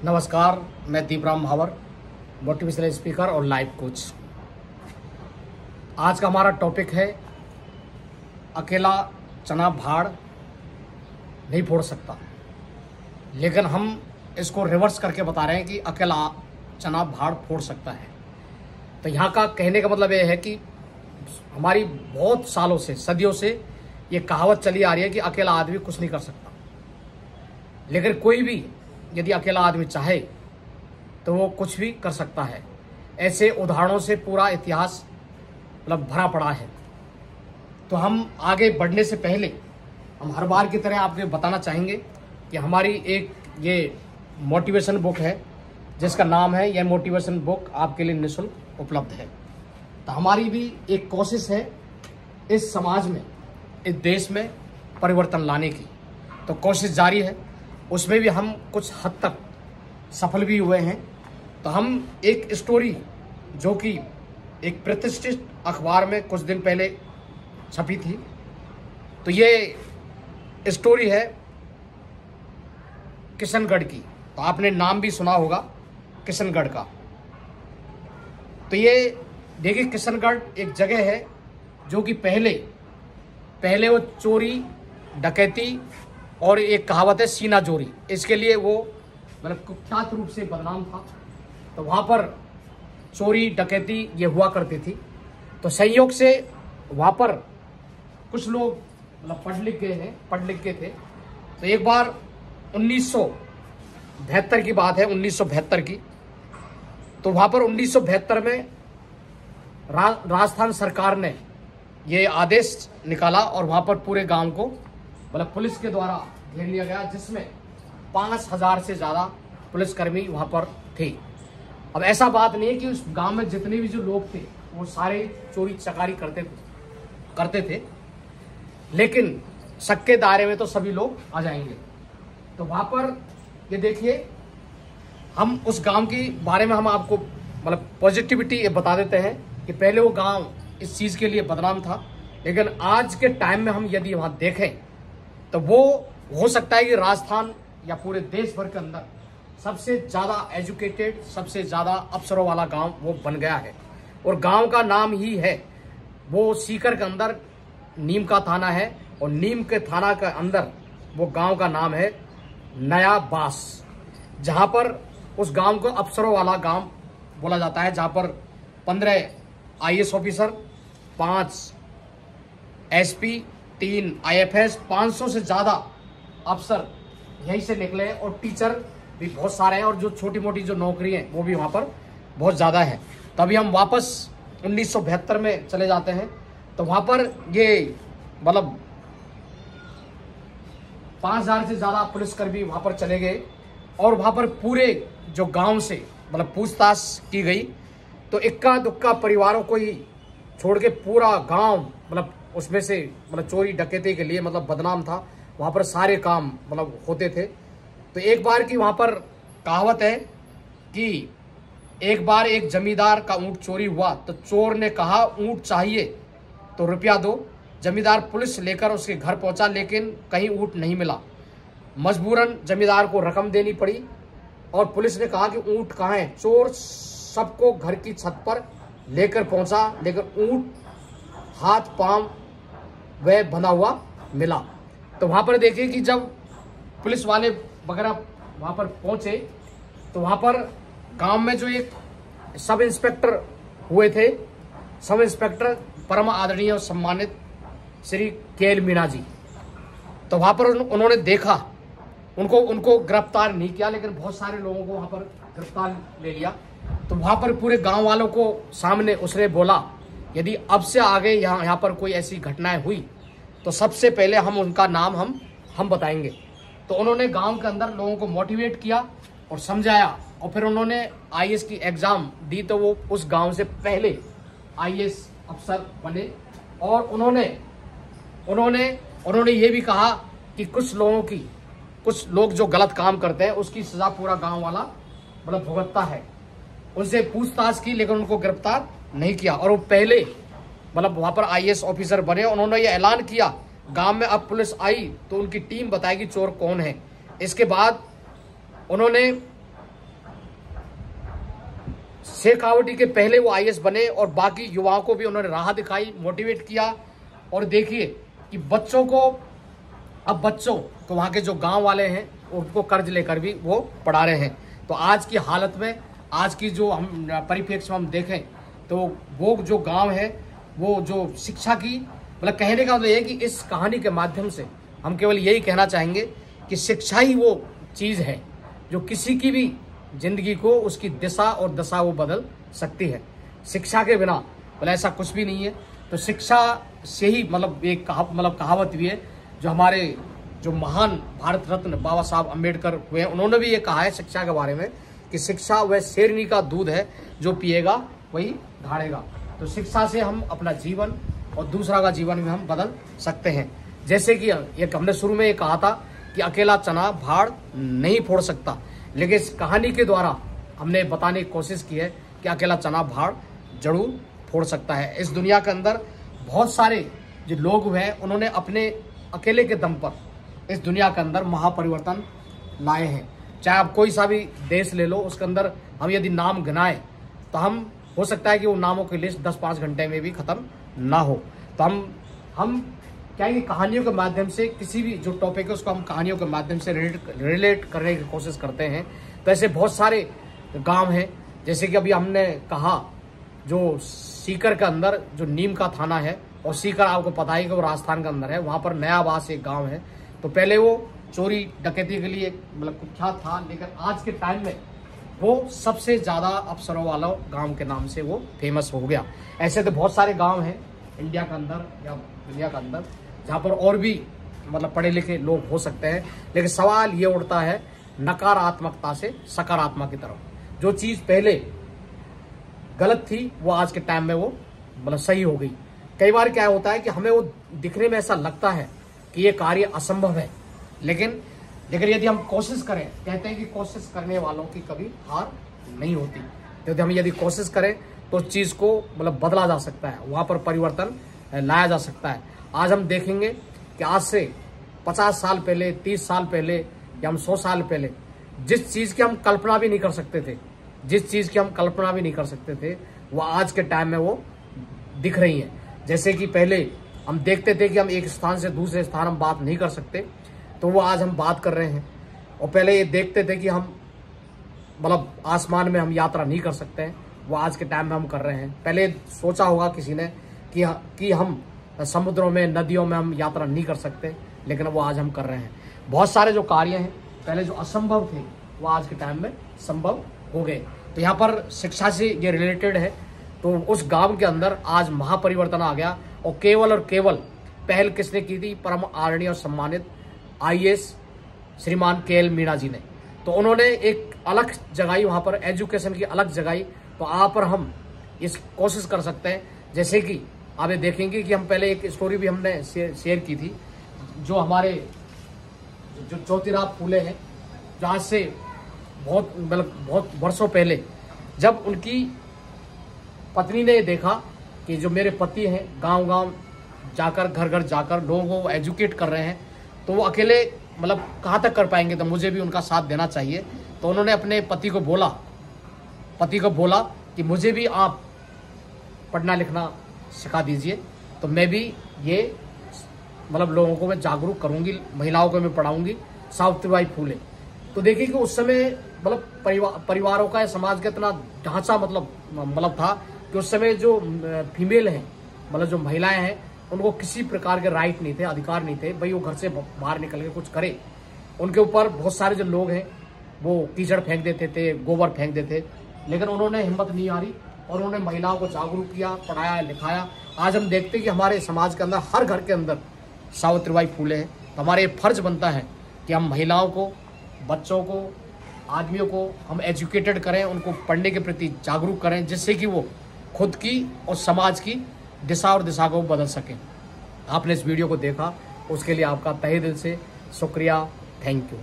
नमस्कार, मैं दीपराम महावर, motivational speaker और लाइफ कोच। आज का हमारा टॉपिक है अकेला चना भाड़ नहीं फोड़ सकता, लेकिन हम इसको रिवर्स करके बता रहे हैं कि अकेला चना भाड़ फोड़ सकता है। तो यहाँ का कहने का मतलब ये है कि हमारी बहुत सालों से, सदियों से ये कहावत चली आ रही है कि अकेला आदमी कुछ नहीं कर सकता, लेकिन कोई भी यदि अकेला आदमी चाहे तो वो कुछ भी कर सकता है। ऐसे उदाहरणों से पूरा इतिहास भरा पड़ा है। तो हम आगे बढ़ने से पहले हम हर बार की तरह आपको बताना चाहेंगे कि हमारी एक ये मोटिवेशन बुक है जिसका नाम है, यह मोटिवेशन बुक आपके लिए निःशुल्क उपलब्ध है। तो हमारी भी एक कोशिश है इस समाज में, इस देश में परिवर्तन लाने की। तो कोशिश जारी है, उसमें भी हम कुछ हद तक सफल भी हुए हैं। तो हम एक स्टोरी जो कि एक प्रतिष्ठित अखबार में कुछ दिन पहले छपी थी, तो ये स्टोरी है किशनगढ़ की। तो आपने नाम भी सुना होगा किशनगढ़ का। तो ये देखिए, किशनगढ़ एक जगह है जो कि पहले वो चोरी डकैती और एक कहावत है सीना चोरी, इसके लिए वो कुख्यात रूप से बदनाम था। तो वहाँ पर चोरी डकैती ये हुआ करती थी। तो संयोग से वहाँ पर कुछ लोग पढ़ लिख गए थे। तो एक बार 1972 की बात है, 1972 की। तो वहाँ पर 1972 में राजस्थान सरकार ने ये आदेश निकाला और वहाँ पर पूरे गांव को पुलिस के द्वारा घेर लिया गया, जिसमें 5000 से ज़्यादा पुलिसकर्मी वहाँ पर थे। अब ऐसा बात नहीं है कि उस गांव में जितने भी जो लोग थे वो सारे चोरी चकारी करते थे, लेकिन शक के दायरे में तो सभी लोग आ जाएंगे। तो वहाँ पर ये देखिए, हम उस गांव के बारे में हम आपको पॉजिटिविटी बता देते हैं कि पहले वो गांव इस चीज़ के लिए बदनाम था, लेकिन आज के टाइम में हम यदि वहाँ देखें तो वो हो सकता है कि राजस्थान या पूरे देश भर के अंदर सबसे ज़्यादा एजुकेटेड, सबसे ज़्यादा अफसरों वाला गांव वो बन गया है। और गांव का नाम ही है, वो सीकर के अंदर नीम का थाना है और नीम के थाना के अंदर वो गांव का नाम है नया बास, जहां पर उस गांव को अफसरों वाला गांव बोला जाता है, जहां पर 15 IAS ऑफिसर, 5 SP, 3 IFS, 500 से ज़्यादा अफसर यहीं से निकले हैं और टीचर भी बहुत सारे हैं, और जो छोटी मोटी जो नौकरी हैं वो भी वहाँ पर बहुत ज़्यादा है। तो अभी हम वापस 1972 में चले जाते हैं। तो वहाँ पर ये 5000 से ज़्यादा पुलिसकर्मी वहाँ पर चले गए और वहाँ पर पूरे जो गांव से पूछताछ की गई। तो इक्का दुक्का परिवारों को ही छोड़ के पूरा गांव उसमें से चोरी डकैती के लिए बदनाम था। वहाँ पर सारे काम होते थे। तो एक बार की वहाँ पर कहावत है कि एक बार एक जमींदार का ऊँट चोरी हुआ, तो चोर ने कहा ऊँट चाहिए तो रुपया दो। जमींदार पुलिस लेकर उसके घर पहुँचा, लेकिन कहीं ऊँट नहीं मिला। मजबूरन जमींदार को रकम देनी पड़ी और पुलिस ने कहा कि ऊँट कहाँ है। चोर सबको घर की छत पर लेकर पहुँचा, लेकिन ऊँट हाथ पांव वह बंधा हुआ मिला। तो वहाँ पर देखिए कि जब पुलिस वाले वगैरह वहाँ पर पहुँचे, तो वहाँ पर गांव में जो एक सब इंस्पेक्टर हुए थे, सब इंस्पेक्टर परम आदरणीय और सम्मानित श्री KL मीणा जी, तो वहाँ पर उन्होंने देखा, उनको गिरफ्तार नहीं किया, लेकिन बहुत सारे लोगों को वहाँ पर गिरफ्तार ले लिया। तो वहाँ पर पूरे गांव वालों को सामने उसने बोला, यदि अब से आगे यहाँ पर कोई ऐसी घटनाएं हुई तो सबसे पहले हम उनका नाम हम बताएंगे। तो उन्होंने गांव के अंदर लोगों को मोटिवेट किया और समझाया, और फिर उन्होंने IAS की एग्ज़ाम दी। तो वो उस गांव से पहले IAS अफसर बने। और उन्होंने ये भी कहा कि कुछ लोग जो गलत काम करते हैं उसकी सज़ा पूरा गांव वाला भुगतता है। उनसे पूछताछ की, लेकिन उनको गिरफ्तार नहीं किया। और वो पहले वहाँ पर IAS ऑफिसर बने। उन्होंने ये ऐलान किया, गांव में अब पुलिस आई तो उनकी टीम बताएगी चोर कौन है। इसके बाद उन्होंने शेखावटी के पहले वो IAS बने और बाकी युवाओं को भी उन्होंने राह दिखाई, मोटिवेट किया। और देखिए कि बच्चों को वहाँ के जो गांव वाले हैं उनको कर्ज लेकर भी वो पढ़ा रहे हैं। तो आज की हालत में, आज की जो हम परिप्रेक्ष्य में हम देखें तो वो जो गांव है, वो जो शिक्षा की मतलब कहने का मतलब ये है कि इस कहानी के माध्यम से हम केवल यही कहना चाहेंगे कि शिक्षा ही वो चीज़ है जो किसी की भी जिंदगी को, उसकी दिशा और दशा वो बदल सकती है। शिक्षा के बिना मतलब ऐसा कुछ भी नहीं है। तो शिक्षा से ही मतलब एक कहावत भी है जो हमारे जो महान भारत रत्न बाबा साहब अम्बेडकर हुए हैं, उन्होंने भी ये कहा है शिक्षा के बारे में कि शिक्षा वह शेरनी का दूध है जो पिएगा वही ढाड़ेगा। तो शिक्षा से हम अपना जीवन और दूसरा का जीवन भी हम बदल सकते हैं। जैसे कि एक हमने शुरू में ये कहा था कि अकेला चना भाड़ नहीं फोड़ सकता, लेकिन इस कहानी के द्वारा हमने बताने की कोशिश की है कि अकेला चना भाड़ जरूर फोड़ सकता है। इस दुनिया के अंदर बहुत सारे जो लोग हैं उन्होंने अपने अकेले के दम पर इस दुनिया के अंदर महापरिवर्तन लाए हैं। चाहे आप कोई सा भी देश ले लो, उसके अंदर हम यदि नाम गिनाएं तो हम हो सकता है कि वो नामों की लिस्ट 10-5 घंटे में भी खत्म ना हो। तो हम क्या है कि कहानियों के माध्यम से किसी भी जो टॉपिक है उसको हम कहानियों के माध्यम से रिलेट करने की कोशिश करते हैं। तो ऐसे बहुत सारे गांव हैं, जैसे कि अभी हमने कहा जो सीकर के अंदर जो नीम का थाना है, और सीकर आपको पता ही कि वो राजस्थान के अंदर है, वहाँ पर नयाबास एक गाँव है। तो पहले वो चोरी डकैती के लिए मतलब कुख्यात था, लेकिन आज के टाइम में वो सबसे ज़्यादा अफसरों वाला गांव के नाम से वो फेमस हो गया। ऐसे तो बहुत सारे गांव हैं इंडिया के अंदर या दुनिया के अंदर जहाँ पर और भी मतलब पढ़े लिखे लोग हो सकते हैं, लेकिन सवाल ये उठता है नकारात्मकता से सकारात्मक की तरफ। जो चीज़ पहले गलत थी वो आज के टाइम में वो मतलब सही हो गई। कई बार क्या होता है कि हमें वो दिखने में ऐसा लगता है कि ये कार्य असंभव है, लेकिन यदि हम कोशिश करें, कहते हैं कि कोशिश करने वालों की कभी हार नहीं होती। यदि हम यदि कोशिश करें तो उस चीज़ को मतलब बदला जा सकता है, वहाँ पर परिवर्तन लाया जा सकता है। आज हम देखेंगे कि आज से 50 साल पहले, 30 साल पहले या हम 100 साल पहले जिस चीज़ की हम कल्पना भी नहीं कर सकते थे, वो आज के टाइम में वो दिख रही हैं। जैसे कि पहले हम देखते थे कि हम एक स्थान से दूसरे स्थान हम बात नहीं कर सकते, तो वो आज हम बात कर रहे हैं। और पहले ये देखते थे कि हम मतलब आसमान में हम यात्रा नहीं कर सकते हैं, वो आज के टाइम में हम कर रहे हैं। पहले सोचा होगा किसी ने कि हम समुद्रों में, नदियों में हम यात्रा नहीं कर सकते, लेकिन वो आज हम कर रहे हैं। बहुत सारे जो कार्य हैं पहले जो असंभव थे वो आज के टाइम में संभव हो गए। तो यहाँ पर शिक्षा से ये रिलेटेड है। तो उस गांव के अंदर आज महापरिवर्तन आ गया, और केवल पहल किसने की थी? परम आदरणीय और सम्मानित IAS श्रीमान KL मीणा जी ने। तो उन्होंने एक अलग जगाई, वहाँ पर एजुकेशन की अलग जगाई। तो यहाँ पर हम इस कोशिश कर सकते हैं, जैसे कि आप ये देखेंगे कि हम पहले एक स्टोरी भी हमने शेयर की थी, जो हमारे जो ज्योतिराव फूले हैं, जहाँ से बहुत वर्षों पहले जब उनकी पत्नी ने देखा कि जो मेरे पति हैं गांव-गांव जाकर, घर-घर जाकर लोगों को एजुकेट कर रहे हैं, तो वो अकेले मतलब कहाँ तक कर पाएंगे, तो मुझे भी उनका साथ देना चाहिए। तो उन्होंने अपने पति को बोला कि मुझे भी आप पढ़ना लिखना सिखा दीजिए, तो मैं भी ये मतलब लोगों को मैं जागरूक करूंगी, महिलाओं को मैं पढ़ाऊंगी, सावित्रीबाई फूले। तो देखिए कि उस समय मतलब परिवारों का या समाज का इतना ढांचा मतलब था कि उस समय जो फीमेल हैं, मतलब जो महिलाएं हैं, उनको किसी प्रकार के राइट नहीं थे, अधिकार नहीं थे भाई वो घर से बाहर निकल के कुछ करे। उनके ऊपर बहुत सारे जो लोग हैं वो कीचड़ फेंक देते थे, गोबर फेंक देते, लेकिन उन्होंने हिम्मत नहीं हारी और उन्होंने महिलाओं को जागरूक किया, पढ़ाया, लिखाया। आज हम देखते हैं कि हमारे समाज के अंदर, हर घर के अंदर सावित्रीबाई फूले हैं। तो हमारे ये फर्ज बनता है कि हम महिलाओं को, बच्चों को, आदमियों को हम एजुकेटेड करें, उनको पढ़ने के प्रति जागरूक करें, जिससे कि वो खुद की और समाज की दिशा को बदल सकें। आपने इस वीडियो को देखा उसके लिए आपका तहे दिल से शुक्रिया। Thank you.